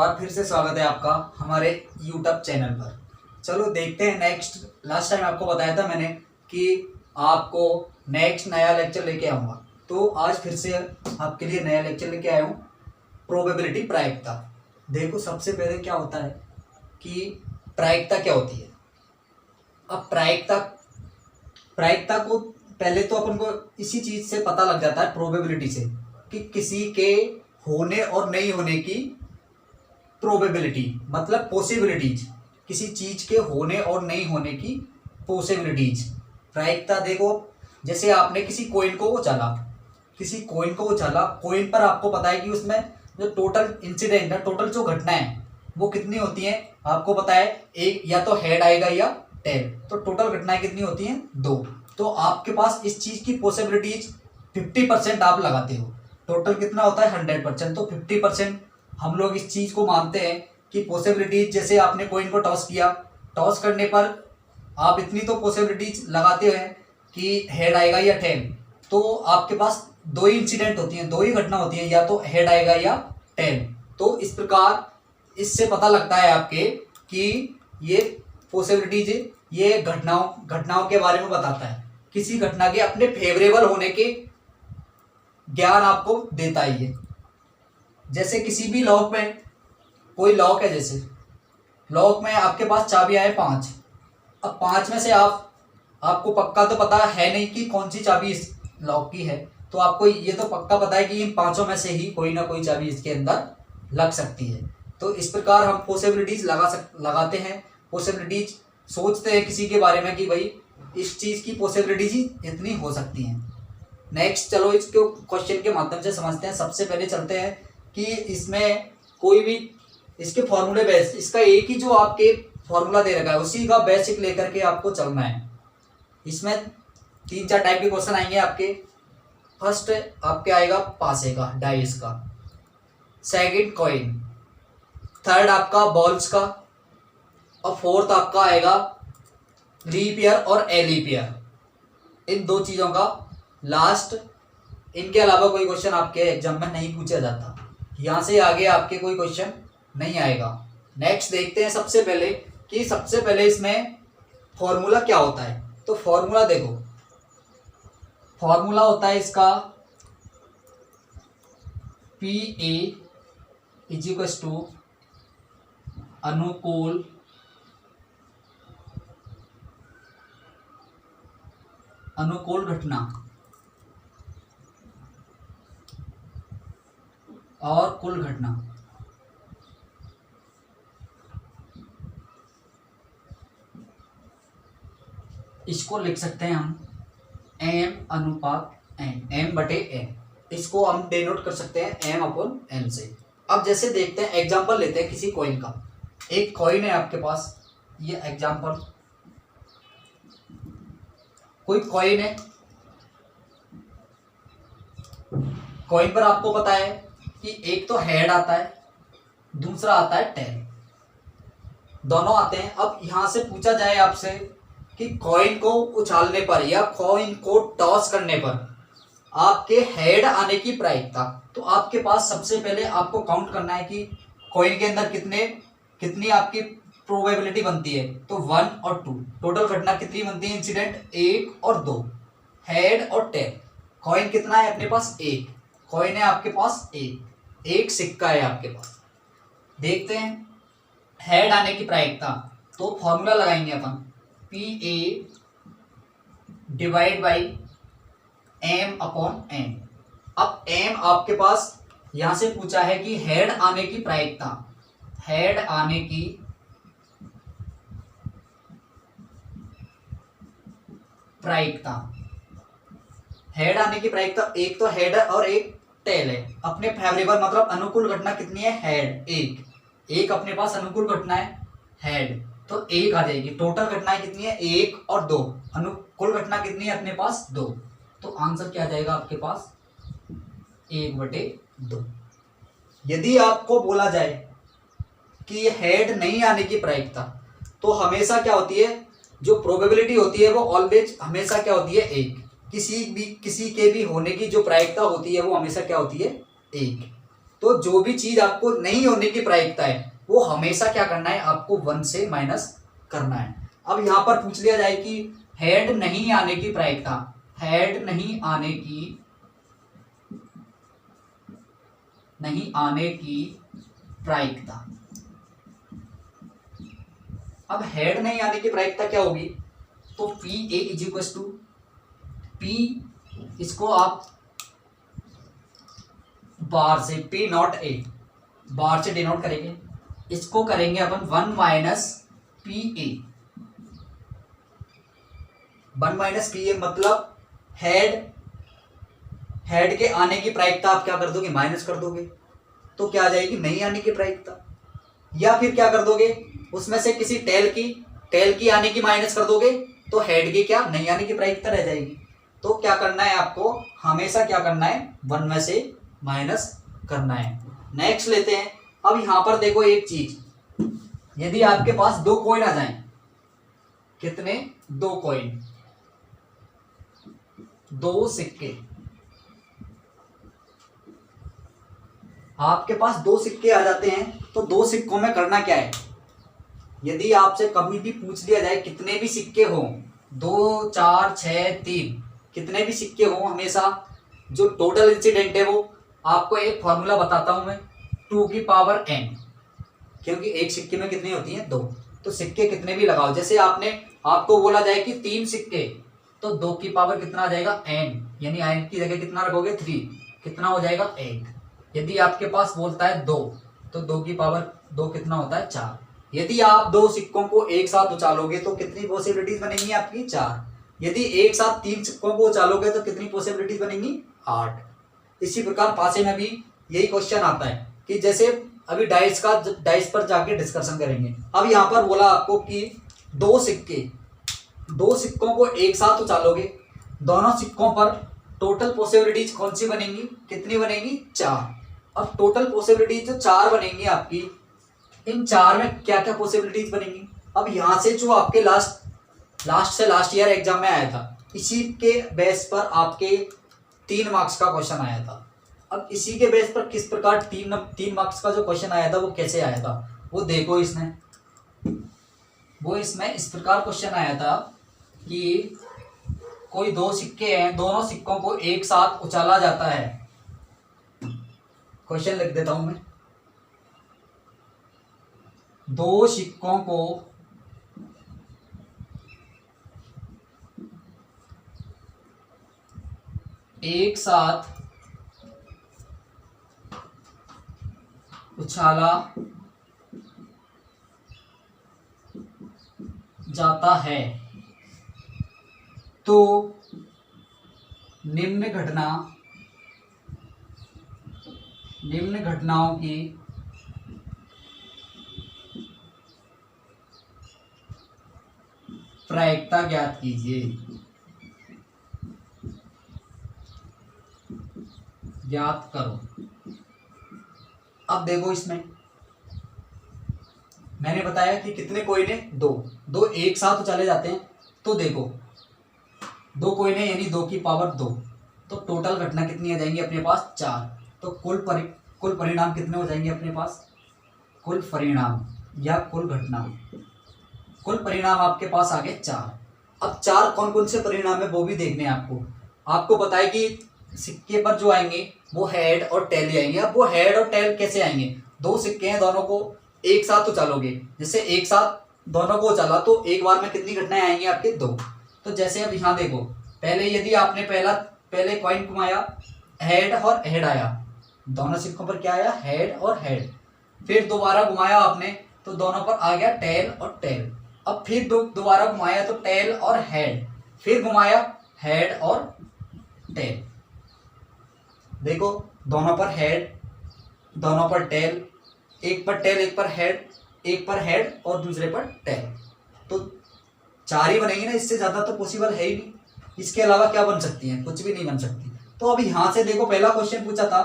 बार फिर से स्वागत है आपका हमारे यूट्यूब चैनल पर। चलो देखते हैं नेक्स्ट। लास्ट टाइम आपको बताया था मैंने कि आपको नेक्स्ट नया लेक्चर लेके आऊँगा, तो आज फिर से आपके लिए नया लेक्चर लेके आया हूँ, प्रोबेबिलिटी प्रायिकता। देखो सबसे पहले क्या होता है कि प्रायिकता क्या होती है। अब प्रायिकता को पहले तो अपन को इसी चीज़ से पता लग जाता है, प्रोबेबिलिटी से, कि किसी के होने और नहीं होने की प्रोबेबिलिटी, मतलब पॉसिबिलिटीज, किसी चीज के होने और नहीं होने की पॉसिबिलिटीज। प्रायिकता देखो, जैसे आपने किसी कॉइन को उछाला, कॉइन पर आपको पता है कि उसमें जो टोटल इंसिडेंट है, टोटल जो घटना है वो कितनी होती है, आपको पता है एक या तो हेड आएगा या टेल। तो टोटल घटनाएं कितनी होती हैं, 2। तो आपके पास इस चीज की पॉसिबिलिटीज 50% आप लगाते हो। टोटल कितना होता है 100%, तो 50% हम लोग इस चीज़ को मानते हैं कि पॉसिबिलिटीज, जैसे आपने कॉइन को टॉस किया, टॉस करने पर आप इतनी तो पॉसिबिलिटीज लगाते हैं कि हेड आएगा या टेल। तो आपके पास 2 ही इंसिडेंट होती हैं, 2 ही घटना होती है, या तो हेड आएगा या टेल। तो इस प्रकार इससे पता लगता है आपके कि ये पॉसिबिलिटीज, ये घटनाओं के बारे में बताता है, किसी घटना के अपने फेवरेबल होने के ज्ञान आपको देता है ये। जैसे किसी भी लॉक में, कोई लॉक है, जैसे लॉक में आपके पास चाबियां हैं 5। अब 5 में से आपको पक्का तो पता है नहीं कि कौन सी चाबी इस लॉक की है, तो आपको ये तो पक्का पता है कि इन 5 में से ही कोई ना कोई चाबी इसके अंदर लग सकती है। तो इस प्रकार हम पॉसिबिलिटीज लगाते हैं, पॉसिबिलिटीज सोचते हैं किसी के बारे में कि भाई इस चीज़ की पॉसिबिलिटीज इतनी हो सकती हैं। नेक्स्ट चलो इसको क्वेश्चन के माध्यम से समझते हैं। सबसे पहले चलते हैं कि इसमें कोई भी इसके फॉर्मूले बेस, इसका एक ही जो आपके फॉर्मूला दे रखा है उसी का बेसिक लेकर के आपको चलना है। इसमें 3-4 टाइप के क्वेश्चन आएंगे आपके। फर्स्ट आपके आएगा पासे का, डाइस का, सेकंड कॉइन, थर्ड आपका बॉल्स का, और फोर्थ आपका आएगा लीप ईयर और एलीप ईयर। इन 2 चीज़ों का लास्ट, इनके अलावा कोई क्वेश्चन आपके एग्जाम में नहीं पूछा जाता, यहाँ से आगे आपके कोई क्वेश्चन नहीं आएगा। नेक्स्ट देखते हैं सबसे पहले इसमें फॉर्मूला क्या होता है। तो फॉर्मूला देखो, फॉर्मूला होता है इसका PA = अनुकूल घटना और कुल घटना। इसको लिख सकते हैं हम M/N। इसको हम डिनोट कर सकते हैं M/N से। अब जैसे देखते हैं, एग्जांपल लेते हैं किसी कॉइन का। एक कॉइन है आपके पास, ये एग्जांपल, कोई कॉइन है, कॉइन पर आपको पता है कि एक तो हेड आता है, दूसरा आता है टेल, दोनों आते हैं। अब यहां से पूछा जाए आपसे कि कॉइन को उछालने पर या कॉइन को टॉस करने पर आपके हेड आने की प्रायिकता, तो आपके पास सबसे पहले आपको काउंट करना है कि कॉइन के अंदर कितनी आपकी प्रोबेबिलिटी बनती है। तो 1 और 2, टोटल घटना कितनी बनती है, इंसिडेंट 1 और 2, हेड और टेल। कॉइन कितना है अपने पास, 1 कॉइन है आपके पास, एक सिक्का है आपके पास। देखते हैं हेड आने की प्रायिकता, तो फॉर्मूला लगाएंगे अपन, PA / M/N। अब M आपके पास यहां से पूछा है कि हेड आने की प्रायिकता, हेड आने की प्रायिकता, एक तो हेड और एक टेल है। अपने फेवरेबल मतलब अनुकूल घटना कितनी है, हेड, एक अपने पास अनुकूल घटना है हेड, तो 1 आ जाएगी। टोटल घटनाएं कितनी है, 1 और 2, अनुकूल घटना कितनी है अपने पास, 2। तो आंसर क्या आ जाएगा आपके पास, 1/2। यदि आपको बोला जाए कि हेड नहीं आने की प्रायिकता, तो हमेशा क्या होती है, जो प्रोबेबिलिटी होती है वो ऑलवेज हमेशा क्या होती है, 1। किसी के भी होने की जो प्रायिकता होती है वो हमेशा क्या होती है, 1। तो जो भी चीज आपको नहीं होने की प्रायिकता है वो हमेशा क्या करना है, आपको 1 से माइनस करना है। अब यहां पर पूछ लिया जाए कि हेड नहीं आने की प्रायिकता, हेड नहीं आने की प्रायिकता। अब हेड नहीं आने की प्रायिकता क्या होगी, तो P A is equal to P, इसको आप बार से पी नॉट ए बार से डिनोट करेंगे, इसको करेंगे अपन 1 minus P A. 1 minus P A मतलब हेड के आने की प्रायिकता आप क्या कर दोगे, माइनस कर दोगे, तो क्या आ जाएगी, नहीं आने की प्रायिकता। या फिर क्या कर दोगे, उसमें से किसी टेल की आने की माइनस कर दोगे, तो हेड की क्या नहीं आने की प्रायिकता रह जाएगी। तो क्या करना है आपको, हमेशा क्या करना है, 1 में से माइनस करना है। नेक्स्ट लेते हैं। अब यहां पर देखो एक चीज, यदि आपके पास 2 कॉइन आ जाएं, कितने, 2 कॉइन, 2 सिक्के, आपके पास 2 सिक्के आ जाते हैं, तो 2 सिक्कों में करना क्या है, यदि आपसे कभी भी पूछ लिया जाए कितने भी सिक्के हो, 2 4 6 3, कितने भी सिक्के हो, हमेशा जो टोटल इंसिडेंट है वो आपको एक फॉर्मूला बताता हूं मैं, 2 की पावर n, क्योंकि एक सिक्के में कितनी होती हैं, 2, तो सिक्के कितने भी लगाओ। जैसे आपको बोला जाए कि 3 सिक्के, तो 2 की पावर कितना आ जाएगा, n, यानी n की जगह कितना रखोगे, 3, कितना हो जाएगा, 8। यदि आपके पास बोलता है 2, तो 2 की पावर 2 कितना होता है, 4। यदि आप 2 सिक्कों को एक साथ उछालोगे तो कितनी पॉसिबिलिटीज बनेंगी आपकी, 4। यदि एक साथ 3 सिक्कों को उछालोगे तो कितनी पॉसिबिलिटीज बनेंगी, 8। इसी प्रकार पासे में भी यही क्वेश्चन आता है कि जैसे अभी डाइस पर जाके डिस्कशन करेंगे। अब यहाँ पर बोला आपको कि 2 सिक्कों को एक साथ उछालोगे, दोनों सिक्कों पर टोटल पॉसिबिलिटीज कौन सी बनेंगी, कितनी बनेंगी, 4। अब टोटल पॉसिबिलिटीज जो 4 बनेंगी आपकी, इन 4 में क्या क्या पॉसिबिलिटीज बनेंगी। अब यहां से जो आपके लास्ट ईयर एग्जाम में आया था, इसी के बेस पर आपके 3 मार्क्स का क्वेश्चन आया था। अब इसी के बेस पर किस प्रकार 3 मार्क्स का जो क्वेश्चन आया था वो कैसे आया था, वो देखो। इसमें इस प्रकार क्वेश्चन आया था कि कोई 2 सिक्के हैं, दोनों सिक्कों को एक साथ उछाला जाता है। क्वेश्चन लिख देता हूं मैं, 2 सिक्कों को एक साथ उछाला जाता है तो निम्न घटनाओं की प्रायिकता ज्ञात कीजिए। ज्ञात करो। अब देखो, इसमें मैंने बताया कि कितने कोइन है, 2 एक साथ उछाले जाते हैं। तो देखो 2 कोइन है यानी 2 की पावर 2, तो टोटल घटना कितनी आ जाएंगी अपने पास, 4। तो कुल परिणाम कितने हो जाएंगे अपने पास, कुल परिणाम या कुल घटना, कुल परिणाम आपके पास आ गए 4। अब 4 कौन कौन से परिणाम है वो भी देखने हैं आपको पता है कि सिक्के पर जो आएंगे वो हेड और टेल ही आएंगे। अब वो हेड और टेल कैसे आएंगे, 2 सिक्के हैं, दोनों को एक साथ उछालोगे, जैसे एक साथ दोनों को उछाला तो एक बार में कितनी घटनाएं आएंगी आपके, 2। तो जैसे अब यहाँ देखो, पहले यदि आपने पहले कॉइन घुमाया, हेड और हेड आया, दोनों सिक्कों पर क्या आया, हेड और हेड। फिर दोबारा घुमाया आपने तो दोनों पर आ गया टेल और टेल। अब फिर दोबारा घुमाया तो टेल और हेड, फिर घुमाया हेड और टेल। देखो दोनों पर हेड, दोनों पर टेल, एक पर टेल, एक पर हेड, एक पर हेड और दूसरे पर टेल, तो 4 ही बनेंगे ना, इससे ज्यादा तो पॉसिबल है ही नहीं। इसके अलावा क्या बन सकती है, कुछ भी नहीं बन सकती। तो अब यहां से देखो, पहला क्वेश्चन पूछा था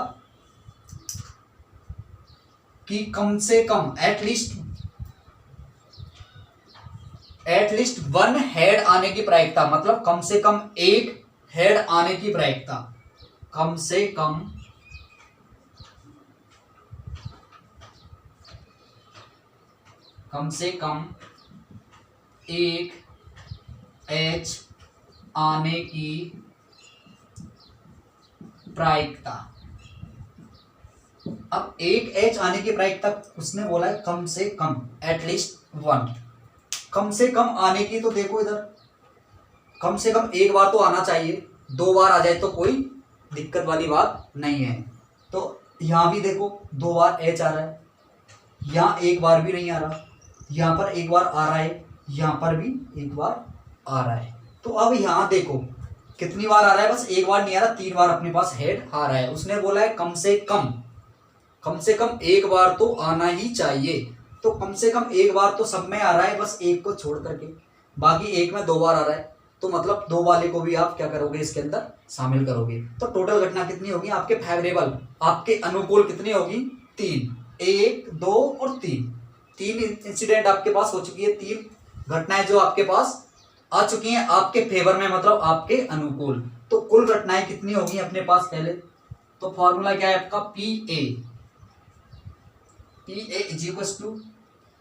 कि कम से कम एटलीस्ट 1 हेड आने की प्रायिकता, मतलब कम से कम 1 हेड आने की प्रायिकता, कम से कम कम से कम एक एच आने की प्रायिकता। अब एक एच आने की प्रायिकता उसने बोला है कम से कम, एटलीस्ट वन। कम से कम आने की तो देखो इधर, कम से कम एक बार तो आना चाहिए, दो बार आ जाए तो कोई दिक्कत वाली बात नहीं है। तो यहां भी देखो दो बार एच आ रहा है, यहां एक बार भी नहीं आ रहा, यहां पर एक बार आ रहा है, यहां पर भी एक बार आ रहा है। तो अब यहां देखो कितनी बार आ रहा है, बस एक बार नहीं आ रहा, तीन बार अपने पास हेड आ रहा है। उसने बोला है कम से कम एक बार तो आना ही चाहिए। तो कम से कम एक बार तो सब में आ रहा है, बस एक को छोड़ करके, बाकी एक में दो बार आ रहा है। तो मतलब दो वाले को भी आप क्या करोगे, इसके अंदर शामिल करोगे। तो टोटल घटना कितनी होगी आपके फेवरेबल, आपके अनुकूल कितनी होगी, तीन। एक, दो और तीन, तीन इंसिडेंट आपके पास हो चुकी है, तीन घटनाएं जो आपके पास आ चुकी हैं आपके फेवर में, मतलब आपके अनुकूल। तो कुल घटनाएं कितनी होगी अपने पास पहले, तो फॉर्मूला क्या है आपका, P A is equal to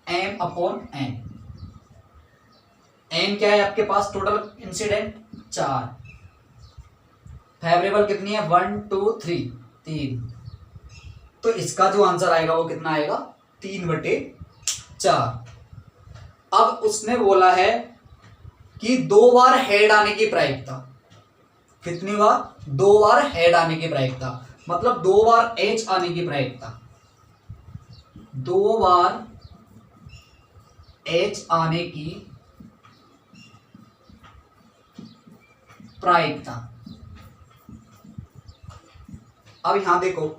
M upon N. N क्या है आपके पास, टोटल इंसिडेंट 4, फेवरेबल कितनी है 1 2 3, 3। तो इसका जो आंसर आएगा वो कितना आएगा, 3/4। अब उसने बोला है कि दो बार हेड आने की प्रायिकता, कितनी बार, दो बार हेड आने की प्रायिकता, मतलब दो बार एच आने की प्रायिकता, दो बार एच आने की प्रायिकता। अब यहां देखो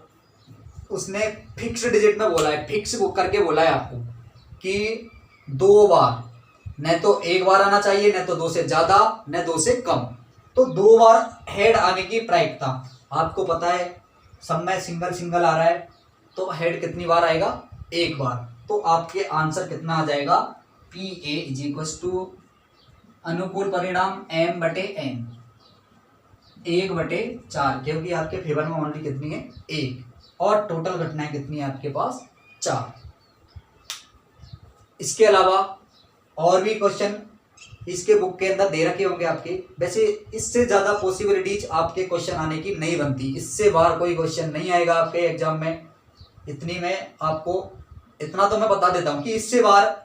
उसने फिक्स डिजिट में बोला है, फिक्स करके बोला है आपको कि दो बार, न तो एक बार आना चाहिए, न तो दो से ज्यादा, न दो से कम। तो दो बार हेड आने की प्रायिकता आपको पता है, सब में सिंगल सिंगल आ रहा है, तो हेड कितनी बार आएगा, एक बार। तो आपके आंसर कितना आ जाएगा, P A is equal to अनुकूल परिणाम m/n, 1/4, क्योंकि आपके फेवर में ओनली कितनी है, एक, और टोटल घटनाएं कितनी है आपके पास, 4। इसके अलावा और भी क्वेश्चन इसके बुक के अंदर दे रखे होंगे आपके। वैसे इससे ज्यादा पॉसिबिलिटीज आपके क्वेश्चन आने की नहीं बनती, इससे बाहर कोई क्वेश्चन नहीं आएगा आपके एग्जाम में। इतनी मैं आपको इतना तो मैं बता देता हूँ कि इससे बाहर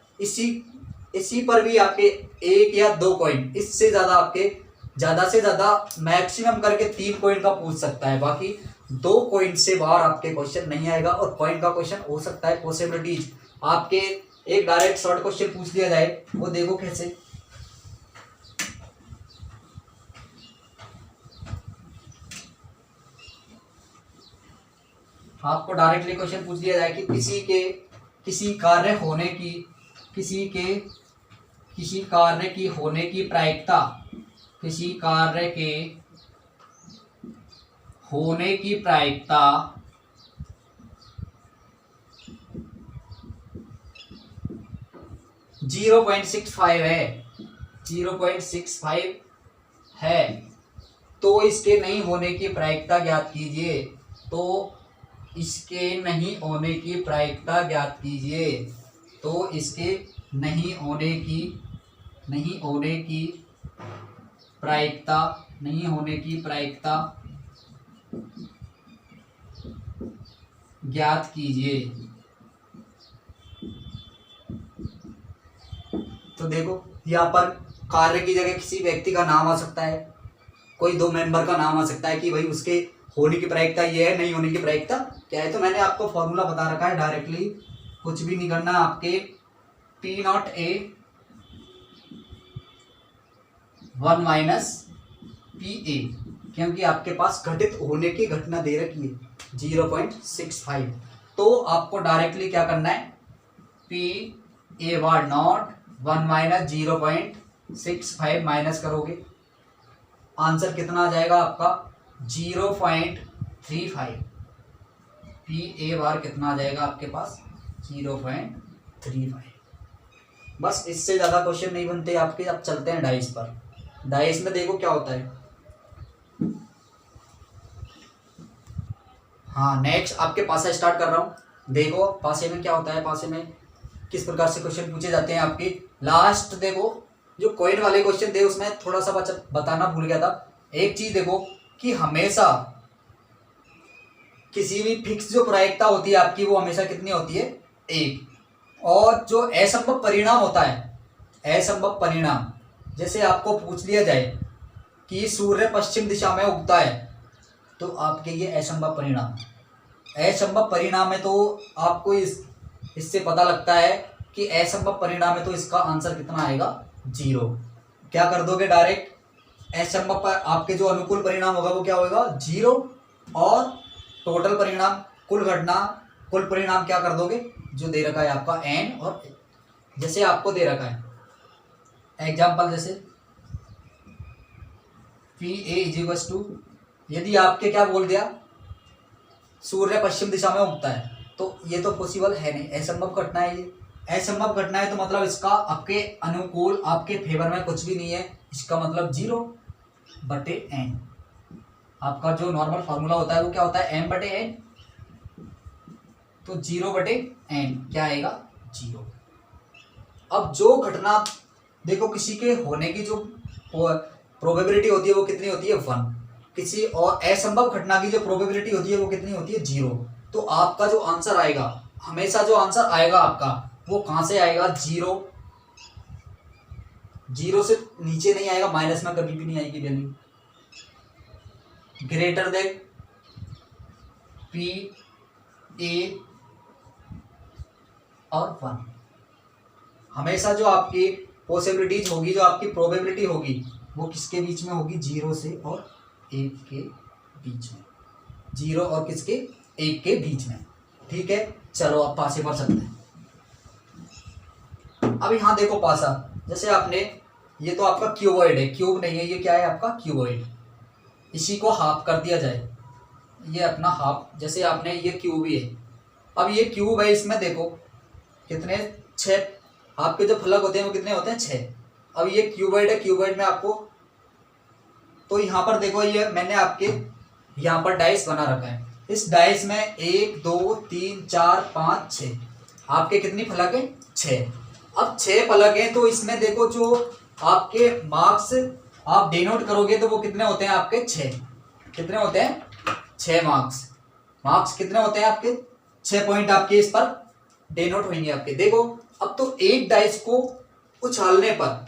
इसी पर भी आपके एक या दो पॉइंट, इससे ज्यादा आपके ज्यादा से ज्यादा मैक्सिमम करके 3 पॉइंट का पूछ सकता है, बाकी 2 पॉइंट से बाहर आपके क्वेश्चन नहीं आएगा। और पॉइंट का क्वेश्चन हो सकता है, पॉसिबिलिटीज आपके एक डायरेक्ट शॉर्ट क्वेश्चन पूछ लिया जाए, वो देखो कैसे, आपको डायरेक्टली क्वेश्चन पूछ लिया जाए कि किसी कार्य की होने की प्रायिकता, किसी कार्य के होने की प्रायिकता 0.65 है, 0.65 है, तो इसके नहीं होने की प्रायिकता ज्ञात कीजिए, तो इसके नहीं होने की प्रायिकता ज्ञात कीजिए, तो इसके नहीं होने की प्रायिकता ज्ञात कीजिए। तो देखो यहाँ पर कार्य की जगह किसी व्यक्ति का नाम आ सकता है, कोई दो मेंबर का नाम आ सकता है कि भाई उसके होने की प्रायिकता ये है, नहीं होने की प्रायिकता क्या है। तो मैंने आपको फॉर्मूला बता रखा है, डायरेक्टली कुछ भी नहीं करना, आपके P0A 1 - PA, क्योंकि आपके पास घटित होने की घटना दे रखी है 0.65, तो आपको डायरेक्टली क्या करना है, PA0 1 - 0.65 माइनस करोगे, आंसर कितना आ जाएगा आपका 0.35। PA कितना आ जाएगा आपके पास 0.35। बस इससे ज्यादा क्वेश्चन नहीं बनते आपके। अब चलते हैं डाइस पर। डाइस में देखो क्या होता है। हाँ नेक्स्ट आपके पासे स्टार्ट कर रहा हूँ। देखो पासे में क्या होता है, पासे में किस प्रकार से क्वेश्चन पूछे जाते हैं आपके। लास्ट देखो जो कॉइन वाले क्वेश्चन थे उसमें थोड़ा सा बताना भूल गया था। एक चीज देखो कि हमेशा किसी भी फिक्स जो प्रायिकता होती है आपकी वो हमेशा कितनी होती है, एक। और जो असंभव परिणाम होता है, असंभव परिणाम, जैसे आपको पूछ लिया जाए कि सूर्य पश्चिम दिशा में उगता है, तो आपके ये असंभव परिणाम, असंभव परिणाम है, तो आपको इससे पता लगता है कि असंभव परिणाम है, तो इसका आंसर कितना आएगा, 0। क्या कर दोगे डायरेक्ट, असंभव पर आपके जो अनुकूल परिणाम होगा वो क्या होगा, 0। और टोटल परिणाम, कुल घटना, कुल परिणाम क्या कर दोगे, जो दे रखा है आपका n, और जैसे आपको दे रखा है एग्जाम्पल, जैसे PA यदि आपके क्या बोल दिया, सूर्य पश्चिम दिशा में उगता है, तो ये तो पॉसिबल है नहीं, असंभव घटना है ये। असंभव घटना है तो मतलब इसका आपके अनुकूल, आपके फेवर में कुछ भी नहीं है, इसका मतलब 0/n। आपका जो नॉर्मल फार्मूला होता है वो क्या होता है, m/n, तो 0/n क्या आएगा, 0। अब जो घटना देखो, किसी के होने की जो प्रोबेबिलिटी होती है वो कितनी होती है, 1। किसी और असंभव घटना की जो प्रोबेबिलिटी होती है वो कितनी होती है, 0। तो आपका जो आंसर आएगा, हमेशा जो आंसर आएगा आपका वो कहां से आएगा, 0 से नीचे नहीं आएगा, माइनस में कभी भी नहीं आएगी वैल्यू, ग्रेटर देन PA और 1। हमेशा जो आपकी पॉसिबिलिटीज होगी, जो आपकी प्रोबेबिलिटी होगी, वो किसके बीच में होगी, 0 से और 1 के बीच में, 0 और किसके, 1 के बीच में। ठीक है, चलो अब पासे पढ़ सकते हैं। अब यहाँ देखो पासा, जैसे आपने, ये तो आपका क्यूबॉइड है, क्यूब नहीं है, ये क्या है आपका क्यूबॉइड। इसी को हाफ कर दिया जाए, ये अपना हाफ, जैसे आपने, ये क्यूब ही है। अब ये क्यूब है, इसमें देखो कितने, 6 आपके जो फलक होते हैं वो कितने होते हैं, 6। अब ये क्यूबॉइड है, क्यूबॉइड में आपको, तो यहाँ पर देखो, ये मैंने आपके यहाँ पर डाइस बना रखा है, इस डाइस में 1 2 3 4 5 6, आपके कितनी फलक है, 6। अब 6 फलक है, तो इसमें देखो जो आपके मार्क्स आप डिनोट करोगे तो वो कितने होते हैं आपके, 6। कितने होते हैं, 6 मार्क्स। मार्क्स कितने होते हैं आपके, 6 पॉइंट आपके इस पर डिनोट होंगे आपके। देखो अब तो एक डाइस को उछालने पर,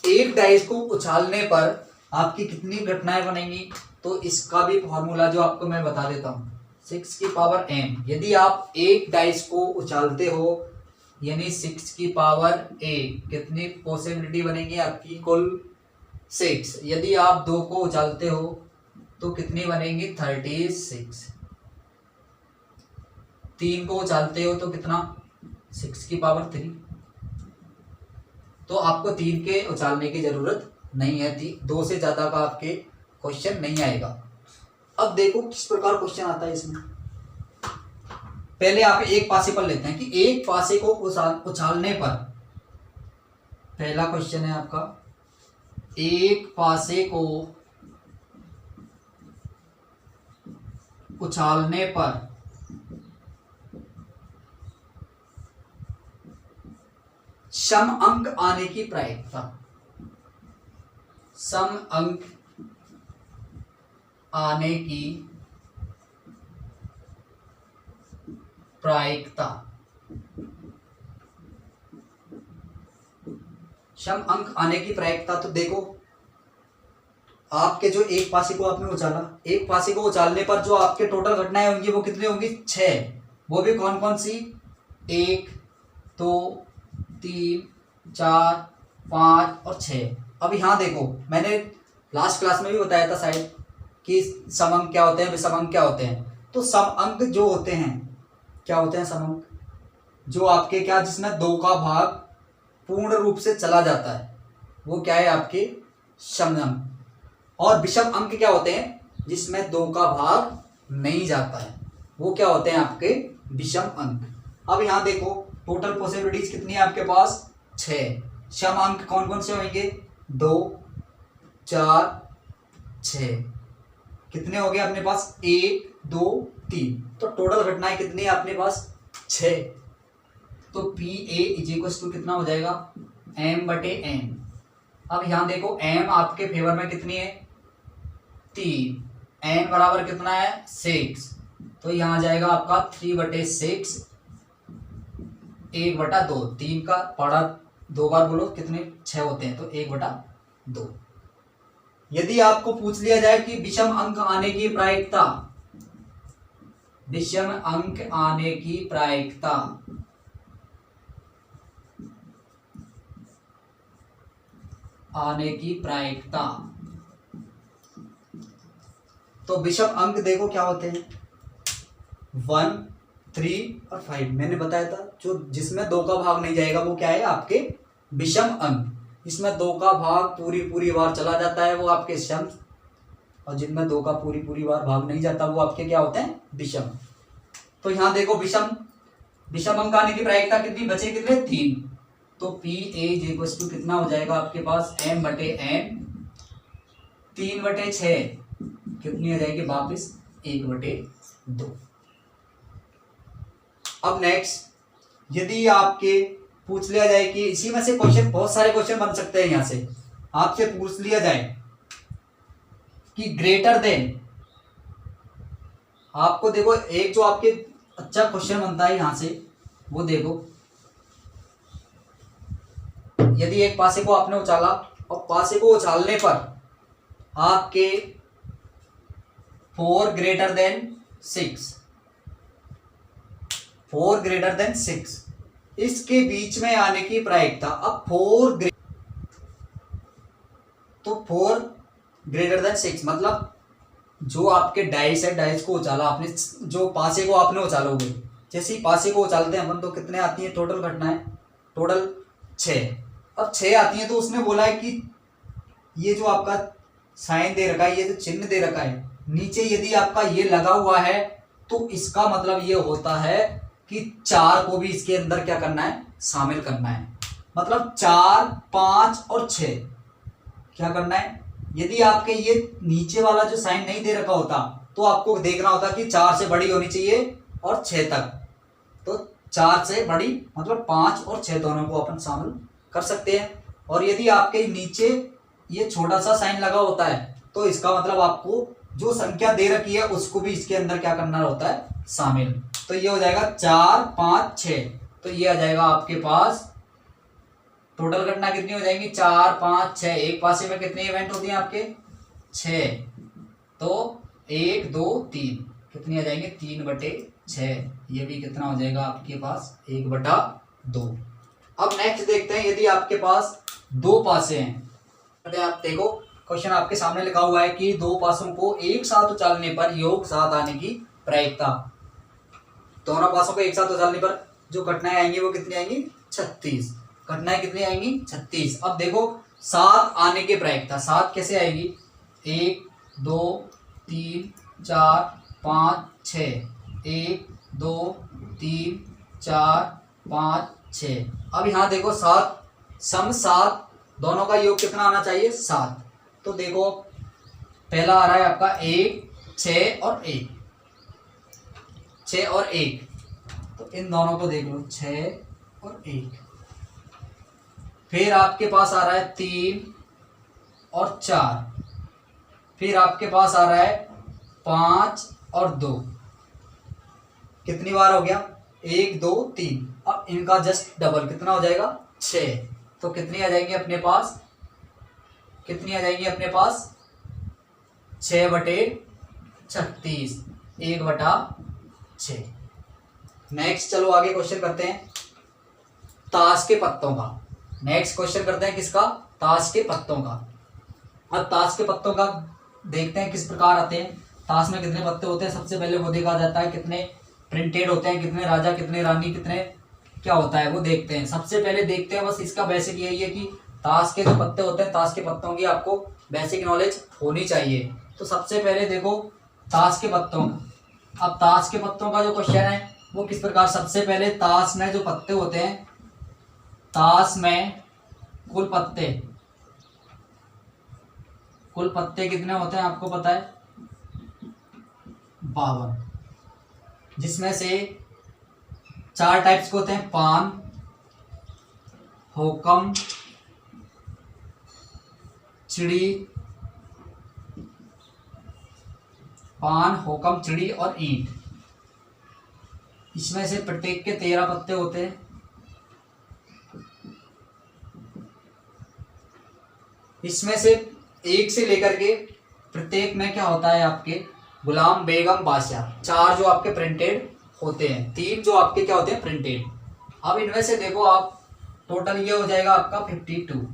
एक डाइस को उछालने पर आपकी कितनी घटनाएं बनेंगी, तो इसका भी फॉर्मूला जो आपको मैं बता देता हूँ, 6 की पावर m। यदि आप एक डाइस को उछालते हो, यानी 6 की पावर a, कितनी पॉसिबिलिटी बनेगी आपकी, कुल 6। यदि आप 2 को उछालते हो तो कितनी बनेगी, 36। 3 को उछालते हो तो कितना, 6 की पावर 3। तो आपको 3 के उछालने की जरूरत नहीं है, 2 से ज्यादा का आपके क्वेश्चन नहीं आएगा। अब देखो किस प्रकार क्वेश्चन आता है इसमें। पहले आप एक पासे पर लेते हैं कि एक पासे को उछालने पर, पहला क्वेश्चन है आपका, एक पासे को उछालने पर सम अंक आने की प्रायिकता, सम अंक आने की प्रायिकता, सम अंक आने की प्रायिकता। तो देखो आपके जो एक पासे को आपने उछाला, एक पासे को उछालने पर जो आपके टोटल घटनाएं होंगी वो कितनी होंगी, 6। वो भी कौन कौन सी, 1 2 3 4 5 और 6। अब यहाँ देखो, मैंने लास्ट क्लास में भी बताया था शायद कि समअंक क्या होते हैं, विषम क्या होते हैं। तो समअंक जो होते हैं, क्या होते हैं समअंक, जो आपके क्या, जिसमें 2 का भाग पूर्ण रूप से चला जाता है, वो क्या है आपके समअंक। और विषम अंक क्या होते हैं, जिसमें 2 का भाग नहीं जाता है, वो क्या होते हैं आपके विषम अंक। अब यहाँ देखो टोटल पॉसिबिलिटीज कितनी है आपके पास, 6। सम अंक कौन कौन से होंगे, 2 4 6। कितने हो गए अपने पास, 1 2 3। तो टोटल घटनाएं कितनी है अपने पास, 6। तो P A is equal to कितना हो जाएगा, एम बटे एन। अब यहाँ देखो एम आपके फेवर में कितनी है, 3, एन बराबर कितना है 6, तो यहाँ आ जाएगा आपका 3/6, 1/2, 3 का पढ़ा 2 बार बोलो कितने 6 होते हैं, तो 1/2। यदि आपको पूछ लिया जाए कि विषम अंक आने की प्रायिकता, विषम अंक आने की प्रायिकता, आने की प्रायिकता, तो विषम अंक देखो क्या होते हैं, 1, 3 और 5। मैंने बताया था जो जिसमें 2 का भाग नहीं जाएगा वो क्या है आपके विषम अंक। इसमें 2 का भाग पूरी बार चला जाता है वो आपके सम, और जिनमें 2 का पूरी बार भाग नहीं जाता वो आपके क्या होते हैं विषम। तो यहाँ देखो विषम अंक आने की प्रायिकता कितनी बचे, कितने 3, तो P A is equal to कितना हो जाएगा आपके पास एम बटे एन, 3/6 कितनी आ जाएगी वापिस 1/2। अब नेक्स्ट यदि आपके पूछ लिया जाए कि इसी में से क्वेश्चन, बहुत सारे क्वेश्चन बन सकते हैं, यहां से आपसे पूछ लिया जाए कि ग्रेटर देन, आपको देखो एक जो आपके अच्छा क्वेश्चन बनता है यहां से वो देखो, यदि एक पासे को आपने उछाला और पासे को उछालने पर आपके 4 greater than 6, 4 greater than 6 इसके बीच में आने की प्रायिकता। अब 4 greater than 6 मतलब जो आपके डाइस है, डाइस को उछाला आपने, जो पासे को आपने उछालोगे, जैसे ही पासे को उछालते हैं अपन तो कितने आती है टोटल घटनाएं, टोटल 6। अब 6 आती है तो उसने बोला है कि ये जो आपका साइन दे रखा है, ये जो चिन्ह दे रखा है नीचे, यदि आपका ये लगा हुआ है तो इसका मतलब ये होता है कि 4 को भी इसके अंदर क्या करना है, शामिल करना है। मतलब 4, 5 और 6 क्या करना है। यदि आपके ये नीचे वाला जो साइन नहीं दे रखा होता तो आपको देखना होता कि 4 से बड़ी होनी चाहिए और 6 तक, तो 4 से बड़ी मतलब 5 और 6 दोनों को अपन शामिल कर सकते हैं। और यदि आपके नीचे ये छोटा सा साइन लगा होता है तो इसका मतलब आपको जो संख्या दे रखी है उसको भी इसके अंदर क्या करना होता है, शामिल। तो ये हो जाएगा 4, 5, 6, तो ये आ जाएगा आपके पास टोटल घटना कितनी हो जाएंगी, 4, 5, 6। एक पासे में कितने इवेंट होती हैं आपके 6, तो 1, 2, 3 कितनी आ जाएंगे 3/6, ये भी कितना हो जाएगा आपके पास 1/2। अब नेक्स्ट देखते हैं, यदि आपके पास 2 पासे हैं, आप देखो क्वेश्चन आपके सामने लिखा हुआ है कि 2 पासों को एक साथ उछालने पर योग 7 आने की प्रायिकता। दोनों पासों को एक साथ उछालने पर जो घटनाएं आएंगी वो कितनी आएंगी, 36 घटनाएं कितनी आएंगी, 36। अब देखो 7 आने की प्रायिकता, 7 कैसे आएगी, 1, 2, 3, 4, 5, 6, 1, 2, 3, 4, 5, 6। अब यहाँ देखो 7 सम 7 दोनों का योग कितना आना चाहिए, 7। तो देखो पहला आ रहा है आपका 1, 6 और 1, 6 और 1, तो इन दोनों को देख लो 6 और 1। फिर आपके पास आ रहा है 3 और 4, फिर आपके पास आ रहा है 5 और 2, कितनी बार हो गया, 1, 2, 3। अब इनका जस्ट डबल कितना हो जाएगा 6, तो कितनी आ जाएंगी अपने पास, कितनी आ जाएंगी अपने पास 6/36, 1/6। नेक्स्ट चलो आगे क्वेश्चन करते हैं ताश के पत्तों का। नेक्स्ट क्वेश्चन करते हैं किसका, ताश के पत्तों का। अब ताश के पत्तों का देखते हैं किस प्रकार आते हैं। ताश में कितने पत्ते होते हैं, सबसे पहले वो देखा जाता है, कितने प्रिंटेड होते हैं, कितने राजा, कितने रानी, कितने क्या होता है वो देखते हैं। सबसे पहले देखते हैं, बस इसका बेसिक यही है कि ताश के जो पत्ते होते हैं, ताश के पत्तों की आपको बेसिक नॉलेज होनी चाहिए। तो सबसे पहले देखो ताश के पत्तों, अब ताश के पत्तों का जो क्वेश्चन है वो किस प्रकार, सबसे पहले ताश में जो पत्ते होते हैं, ताश में कुल पत्ते कितने होते हैं आपको पता है, 52, जिसमें से 4 टाइप्स के होते हैं, पान, होकम, चिड़ी, पान, होकम, चिड़ी और ईंट। इसमें से प्रत्येक के 13 पत्ते होते हैं। इसमें से एक से लेकर के प्रत्येक में क्या होता है आपके गुलाम, बेगम, बादशाह, 4 जो आपके प्रिंटेड होते हैं, 3 जो आपके क्या होते हैं प्रिंटेड। अब इनमें से देखो आप, टोटल ये हो जाएगा आपका 52।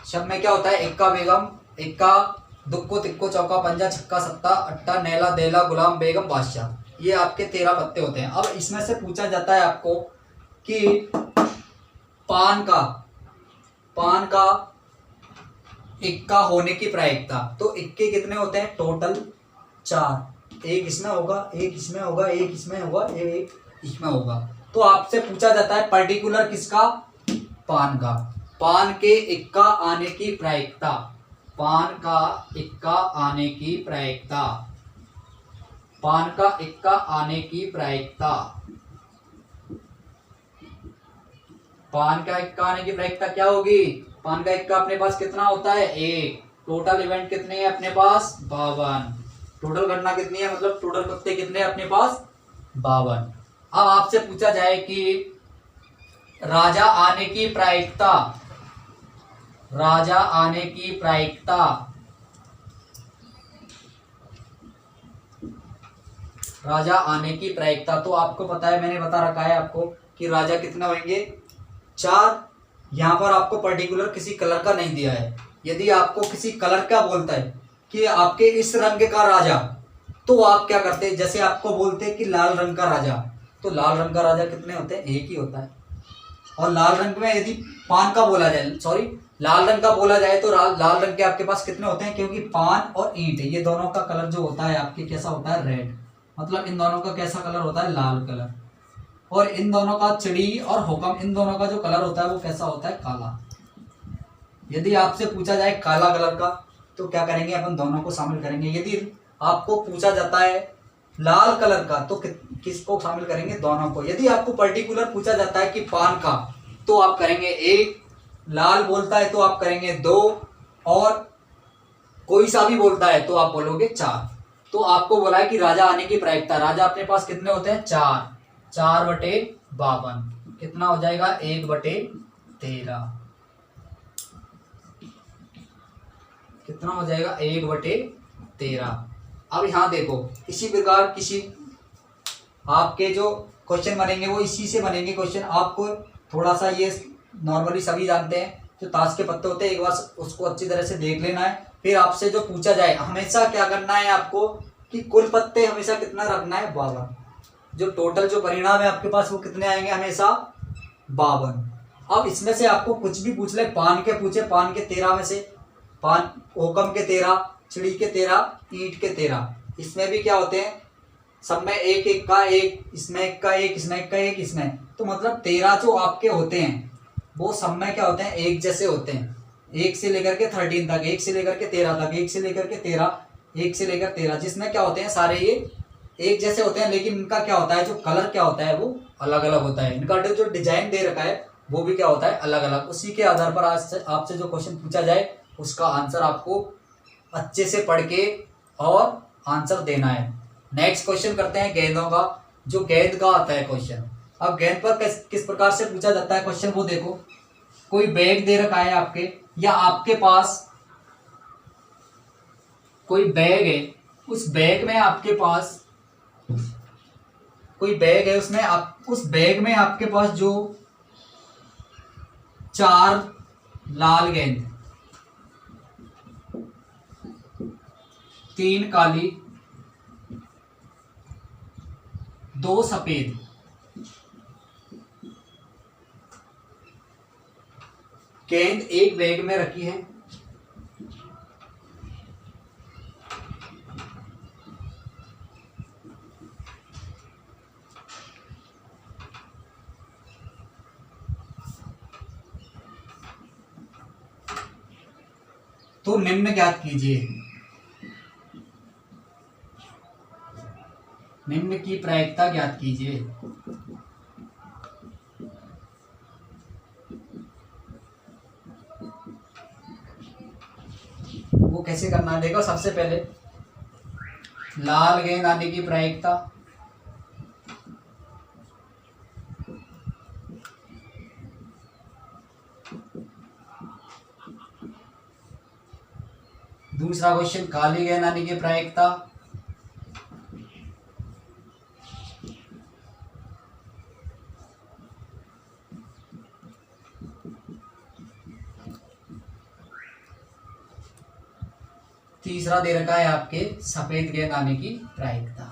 शब्द में क्या होता है, इक्का बेगम, इक्का दुक्को तिक्को चौका पंजा छक्का सत्ता अट्टा नैला देला गुलाम बेगम बादशाह, ये आपके 13 पत्ते होते हैं। अब इसमें से पूछा जाता है आपको कि पान का इक्का होने की प्रायिकता। तो इक्के कितने होते हैं, टोटल 4, एक इसमें होगा, एक इसमें होगा, एक इसमें होगा, एक इसमें होगा। तो आपसे पूछा जाता है पर्टिकुलर किसका, पान का। पान के इक्का आने की प्रायिकता, पान का इक्का आने की प्रायिकता, पान का इक्का आने की प्रायिकता, पान का इक्का आने की प्रायिकता क्या होगी, पान का इक्का अपने पास कितना होता है, 1। टोटल इवेंट कितने हैं अपने पास, 52। टोटल घटना कितनी है, मतलब टोटल पत्ते कितने हैं अपने पास, 52। अब आपसे पूछा जाए कि राजा आने की प्रायिकता, राजा आने की प्रायिकता, राजा आने की प्रायिकता। तो आपको पता है, मैंने बता रखा है आपको कि राजा कितने होंगे, 4। यहाँ पर आपको पर्टिकुलर किसी कलर का नहीं दिया है। यदि आपको किसी कलर का बोलता है कि आपके इस रंग का राजा, तो आप क्या करते हैं, जैसे आपको बोलते हैं कि लाल रंग का राजा, तो लाल रंग का राजा कितने होते हैं, एक ही होता है। और लाल रंग में यदि पान का बोला जाए, सॉरी लाल रंग का बोला जाए, तो लाल रंग के आपके पास कितने होते हैं, क्योंकि पान और ईंट ये दोनों का कलर जो होता है आपके कैसा होता है, रेड। मतलब इन दोनों का कैसा कलर होता है, लाल कलर। और इन दोनों का चिड़ी और हुक्म, इन दोनों का जो कलर होता है वो कैसा होता है, काला। यदि आपसे पूछा जाए काला कलर का, तो क्या करेंगे, अपन दोनों को शामिल करेंगे। यदि आपको पूछा जाता है लाल कलर का, तो किसको शामिल करेंगे, दोनों को। यदि आपको पर्टिकुलर पूछा जाता है कि पान का, तो आप करेंगे 1, लाल बोलता है तो आप करेंगे 2, और कोई सा भी बोलता है तो आप बोलोगे 4। तो आपको बोला है कि राजा आने की प्रायिकता, राजा अपने पास कितने होते हैं, 4, 4/52 कितना हो जाएगा, 1/13 कितना हो जाएगा, 1/13। अब यहाँ देखो, इसी प्रकार किसी आपके जो क्वेश्चन बनेंगे वो इसी से बनेंगे क्वेश्चन। आपको थोड़ा सा ये नॉर्मली सभी जानते हैं, जो ताश के पत्ते होते हैं, एक बार उसको अच्छी तरह से देख लेना है। फिर आपसे जो पूछा जाए, हमेशा क्या करना है आपको कि कुल पत्ते हमेशा कितना रखना है, 52। जो टोटल जो परिणाम है आपके पास वो कितने आएंगे, हमेशा 52। अब इसमें से आपको कुछ भी पूछ ले, पान के पूछे, पान के 13 में से, पान ओकम के 13, चिड़ी के 13, ईंट के 13, इसमें भी क्या होते हैं, सब में एक एक का एक, इसमें एक का एक, इसमें एक का एक, इसमें, तो मतलब 13 जो आपके होते हैं वो सब में क्या होते हैं, एक जैसे होते हैं। 1 से लेकर के 13 तक, 1 से लेकर के 13 तक, 1 से लेकर के 13, 1 से लेकर 13, जिसमें क्या होते हैं, सारे ये एक जैसे होते हैं। लेकिन इनका क्या होता है, जो कलर क्या होता है वो अलग अलग होता है। इनका जो डिजाइन दे रखा है वो भी क्या होता है, अलग अलग। उसी के आधार पर आज से आपसे जो क्वेश्चन पूछा जाए उसका आंसर आपको अच्छे से पढ़ के और आंसर देना है। नेक्स्ट क्वेश्चन करते हैं गेंदों का। जो गेंद का आता है क्वेश्चन, अब गेंद पर किस प्रकार से पूछा जाता है क्वेश्चन, वो देखो। कोई बैग दे रखा है आपके, या आपके पास कोई बैग है, उस बैग में आपके पास कोई बैग है, उसमें आप उस बैग में आपके पास जो 4 लाल गेंद, 3 काली, 2 सफेद, गेंद एक बैग में रखी है। तो निम्न ज्ञात कीजिए, निम्न की प्रायिकता ज्ञात कीजिए। वो कैसे करना है देखो। सबसे पहले लाल गेंद आने की प्रायिकता, दूसरा क्वेश्चन काली गेंद आने की प्रायिकता, तीसरा दे रखा है आपके सफेद गेंद आने की प्रायिकता।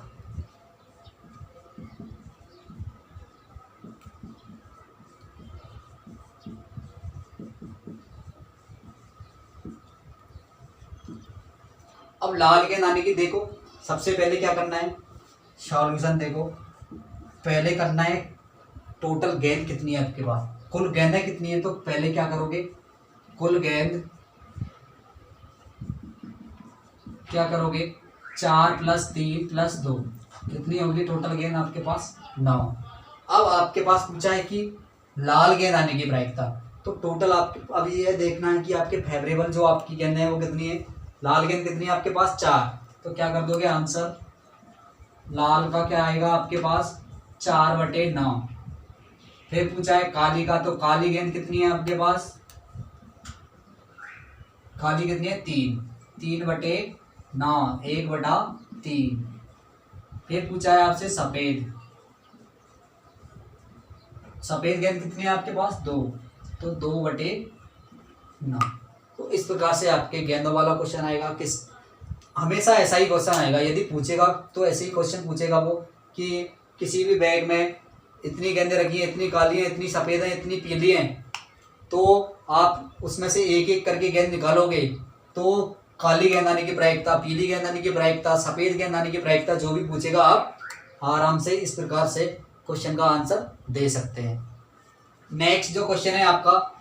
अब लाल गेंद आने की देखो, सबसे पहले क्या करना है, सॉल्यूशन देखो। पहले करना है टोटल गेंद कितनी है आपके पास, कुल गेंदें कितनी है। तो पहले क्या करोगे, कुल गेंद क्या करोगे, 4 + 3 + 2 कितनी होगी टोटल गेंद आपके पास, 9। अब आपके पास पूछा है कि लाल गेंद आने की प्रायिकता, तो टोटल आपके अब ये देखना है कि आपके फेवरेबल जो आपकी गेंद है वो कितनी है। लाल गेंद कितनी है आपके पास, 4। तो क्या कर दोगे आंसर, लाल का क्या आएगा आपके पास 4/9। फिर पूछा है काली का, तो काली गेंद कितनी है आपके पास, काली कितनी है 3, 3/9, 1/3। फिर पूछा है आपसे सफेद, सफेद गेंद कितनी है आपके पास 2, तो 2/9। तो इस प्रकार से आपके गेंदों वाला क्वेश्चन आएगा। किस हमेशा ऐसा ही क्वेश्चन आएगा, यदि पूछेगा तो ऐसे ही क्वेश्चन पूछेगा वो कि किसी भी बैग में इतनी गेंदें रखी हैं, इतनी काली हैं, इतनी सफ़ेद हैं, इतनी पीली हैं, तो आप उसमें से एक एक करके गेंद निकालोगे तो काली गेंद आने की प्रायिकता, पीली गेंद आने की प्रायिकता, सफ़ेद गेंद आने की प्रायिकता जो भी पूछेगा आप आराम से इस प्रकार से क्वेश्चन का आंसर दे सकते हैं। नेक्स्ट जो क्वेश्चन है आपका,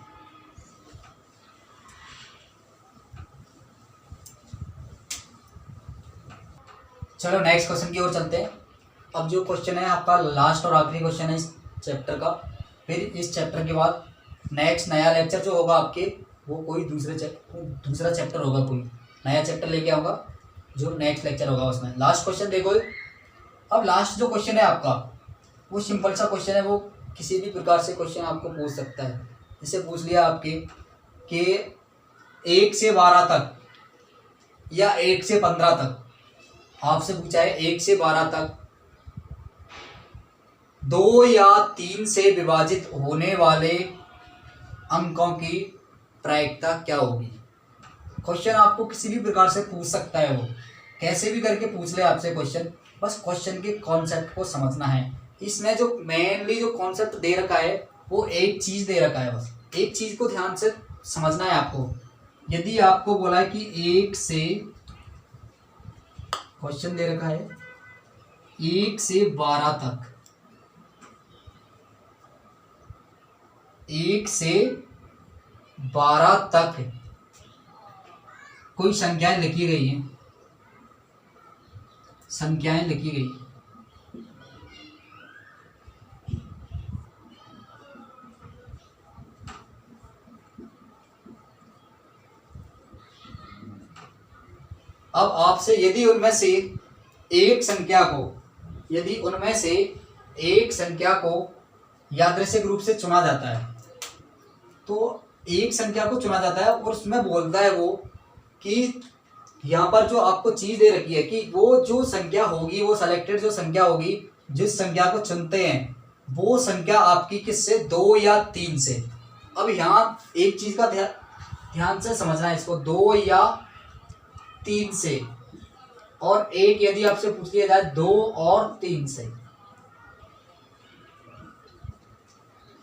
चलो नेक्स्ट क्वेश्चन की ओर चलते हैं। अब जो क्वेश्चन है आपका लास्ट और आखिरी क्वेश्चन है इस चैप्टर का। फिर इस चैप्टर के बाद नेक्स्ट नया लेक्चर जो होगा आपके, वो कोई दूसरा चैप्टर होगा, कोई नया चैप्टर लेके आऊँगा जो नेक्स्ट लेक्चर होगा उसमें। लास्ट क्वेश्चन देखो। अब लास्ट जो क्वेश्चन है आपका वो सिंपल सा क्वेश्चन है, वो किसी भी प्रकार से क्वेश्चन आपको पूछ सकता है। जैसे पूछ लिया आपके कि 1 से 12 तक या 1 से 15 तक, आपसे पूछा है 1 से 12 तक 2 या 3 से विभाजित होने वाले अंकों की प्रायिकता क्या होगी। क्वेश्चन आपको किसी भी प्रकार से पूछ सकता है, वो कैसे भी करके पूछ ले आपसे क्वेश्चन, बस क्वेश्चन के कॉन्सेप्ट को समझना है। इसमें जो मेनली जो कॉन्सेप्ट दे रखा है वो एक चीज़ दे रखा है, बस एक चीज़ को ध्यान से समझना है आपको। यदि आपको बोला है कि 1 से, क्वेश्चन दे रखा है 1 से 12 तक, 1 से 12 तक कोई संख्याएं लिखी गई हैं, संख्याएं लिखी गई। अब आपसे यदि उनमें से एक संख्या को, यदि उनमें से एक संख्या को यादृच्छिक रूप से चुना जाता है, तो एक संख्या को चुना जाता है और उसमें बोलता है वो कि यहाँ पर जो आपको चीज़ दे रखी है कि वो जो संख्या होगी, वो सेलेक्टेड जो संख्या होगी, जिस संख्या को चुनते हैं वो संख्या आपकी किससे, 2 या 3 से। अब यहाँ एक चीज़ का ध्यान से समझना है इसको, 2 या 3 से, और एक यदि आपसे पूछ लिया जाए 2 और 3 से।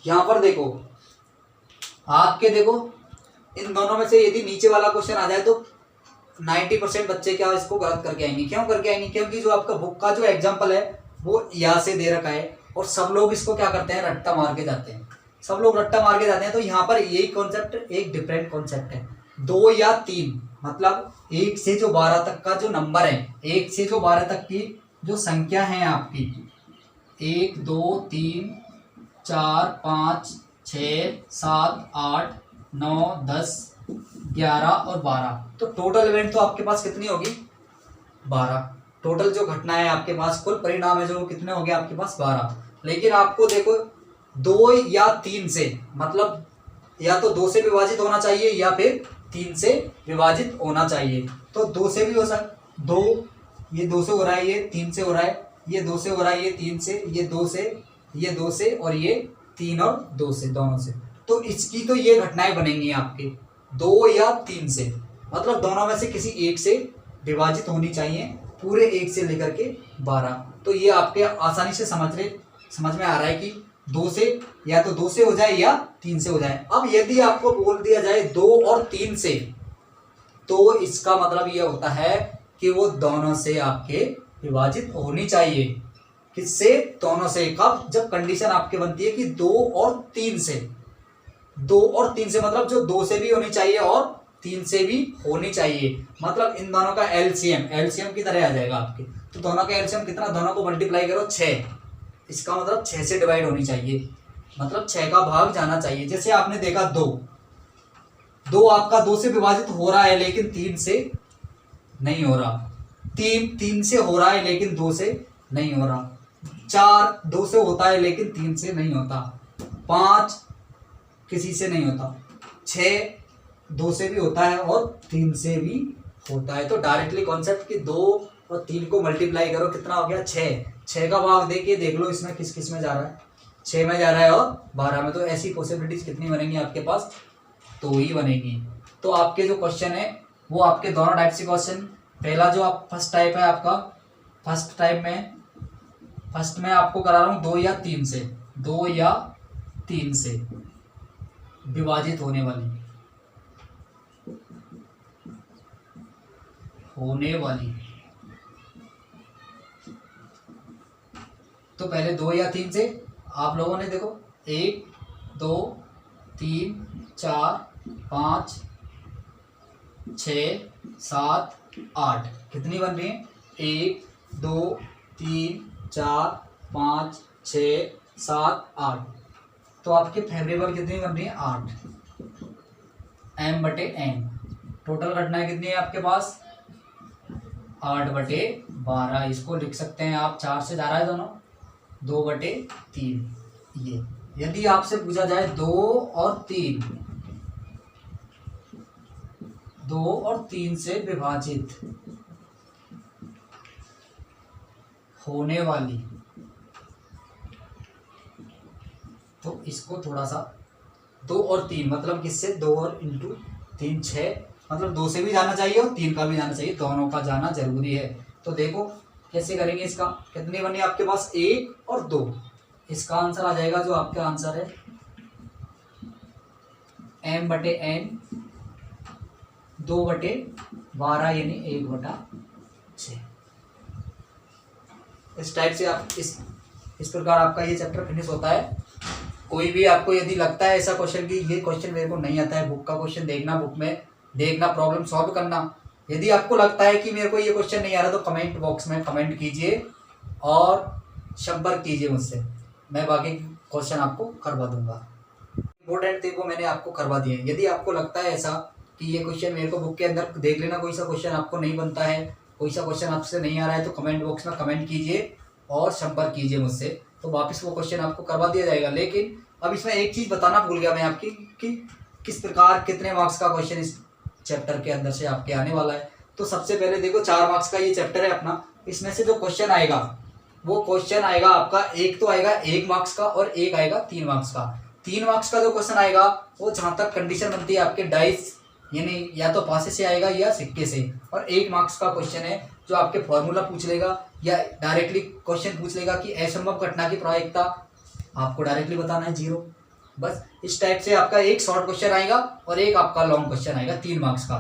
यहाँ पर देखो आपके, देखो इन दोनों में से यदि नीचे वाला क्वेश्चन आ जाए तो 90% बच्चे क्या इसको गलत करके आएंगे। क्यों करके आएंगे, क्योंकि जो आपका बुक का जो एग्जाम्पल है वो यहाँ से दे रखा है और सब लोग इसको क्या करते हैं, रट्टा मार के जाते हैं, सब लोग रट्टा मार के जाते हैं। तो यहाँ पर यही कॉन्सेप्ट एक डिफरेंट कॉन्सेप्ट है, 2 या 3, मतलब 1 से जो 12 तक का जो नंबर है, 1 से जो 12 तक की जो संख्या है आपकी, 1 2 3 4 5 6 7 8 9 10 11 और 12, तो टोटल इवेंट तो आपके पास कितनी होगी 12। टोटल जो घटना है आपके पास, कुल परिणाम है जो कितने हो गए आपके पास 12। लेकिन आपको देखो 2 या 3 से, मतलब या तो 2 से विभाजित होना चाहिए या फिर 3 से विभाजित होना चाहिए। तो 2 से भी हो सकता, 2 ये 2 से हो रहा है, ये 3 से हो रहा है, ये 2 से हो रहा है, ये 3 से, ये 2 से, ये 2 से, और ये 3 और 2 से, दोनों से। तो इसकी तो ये घटनाएं बनेंगी आपके 2 या 3 से, मतलब दोनों में से किसी एक से विभाजित होनी चाहिए, पूरे 1 से लेकर के 12। तो ये आपके आसानी से समझ में आ रहा है कि 2 से, या तो 2 से हो जाए या 3 से हो जाए। अब यदि आपको बोल दिया जाए 2 और 3 से, तो इसका मतलब ये होता है कि वो दोनों से आपके विभाजित होनी चाहिए। किससे? दोनों से। कब? जब कंडीशन आपके बनती है कि 2 और 3 से। 2 और 3 से मतलब जो 2 से भी होनी चाहिए और 3 से भी होनी चाहिए, मतलब इन दोनों का एलसीएम की तरह आ जाएगा आपके। तो दोनों का एलसीएम कितना? दोनों को मल्टीप्लाई करो 6, इसका मतलब 6 से डिवाइड होनी चाहिए, मतलब 6 का भाग जाना चाहिए। जैसे आपने देखा 2 आपका 2 से विभाजित हो रहा है लेकिन 3 से नहीं हो रहा, 3 से हो रहा है लेकिन 2 से नहीं हो रहा, 4 2 से होता है लेकिन 3 से नहीं होता, 5 किसी से नहीं होता, 6 2 से भी होता है और 3 से भी होता है। तो डायरेक्टली कॉन्सेप्ट कि 2 और 3 को मल्टीप्लाई करो, कितना हो गया 6 का भाग देखिए, देख लो इसमें किस किस में जा रहा है, 6 में जा रहा है और 12 में। तो ऐसी पॉसिबिलिटीज कितनी बनेंगी आपके पास? 2 ही बनेगी। तो आपके जो क्वेश्चन है वो आपके दोनों टाइप से क्वेश्चन, पहला जो आप फर्स्ट टाइप है आपका, फर्स्ट में आपको करा रहा हूँ 2 या 3 से, 2 या 3 से विभाजित होने वाली तो पहले 2 या 3 से आप लोगों ने देखो 1 2 3 4 5 6 7 8 कितनी बन रही है? 1 2 3 4 5 6 7 8। तो आपके फेवरेबल कितनी बन रही है? 8 m/n। टोटल घटनाएं कितनी है आपके पास? 8/12। इसको लिख सकते हैं आप, 4 से जा रहा है दोनों, 2/3। ये यदि आपसे पूछा जाए 2 और 3 से विभाजित होने वाली, तो इसको थोड़ा सा 2 और 3 मतलब किससे? 2 और इंटू 3 6, मतलब 2 से भी जाना चाहिए और 3 का भी जाना चाहिए, दोनों का जाना जरूरी है। तो देखो कैसे करेंगे इसका, कितनी बनी आपके पास? 1 और 2। इसका आंसर आ जाएगा, जो आपका आंसर है m/n 2/12 यानी 1/6। इस टाइप से आप इस प्रकार आपका ये चैप्टर फिनिश होता है। कोई भी आपको यदि लगता है ऐसा क्वेश्चन कि ये क्वेश्चन मेरे को नहीं आता है, बुक का क्वेश्चन देखना, बुक में देखना, प्रॉब्लम सॉल्व करना। यदि आपको लगता है कि मेरे को ये क्वेश्चन नहीं आ रहा तो कमेंट बॉक्स में कमेंट कीजिए और संपर्क कीजिए मुझसे, मैं बाकी क्वेश्चन आपको करवा दूंगा। इंपॉर्टेंट थे वो मैंने आपको करवा दिए। यदि आपको लगता है ऐसा कि ये क्वेश्चन मेरे को बुक के अंदर देख लेना, कोई सा क्वेश्चन आपको नहीं बनता है, कोई सा क्वेश्चन आपसे नहीं आ रहा है, तो कमेंट बॉक्स में कमेंट कीजिए और संपर्क कीजिए मुझसे, तो वापस वो क्वेश्चन आपको करवा दिया जाएगा। लेकिन अब इसमें एक चीज़ बताना भूल गया मैं आपकी कि किस प्रकार कितने मार्क्स का क्वेश्चन इस चैप्टर के अंदर से आपके आने वाला है। तो सबसे पहले देखो 4 मार्क्स का ये चैप्टर है अपना, इसमें से जो क्वेश्चन आएगा वो क्वेश्चन आएगा आपका, एक तो आएगा 1 मार्क्स का और एक आएगा 3 मार्क्स का। 3 मार्क्स का जो क्वेश्चन आएगा वो जहाँ तक कंडीशन बनती है आपके डाइस, यानी या तो पासे से आएगा या सिक्के से, और 1 मार्क्स का क्वेश्चन है जो आपके फॉर्मूला पूछ लेगा या डायरेक्टली क्वेश्चन पूछ लेगा कि असंभव घटना की प्रायिकता आपको डायरेक्टली बताना है 0। बस इस टाइप से आपका एक शॉर्ट क्वेश्चन आएगा और एक आपका लॉन्ग क्वेश्चन आएगा 3 मार्क्स का।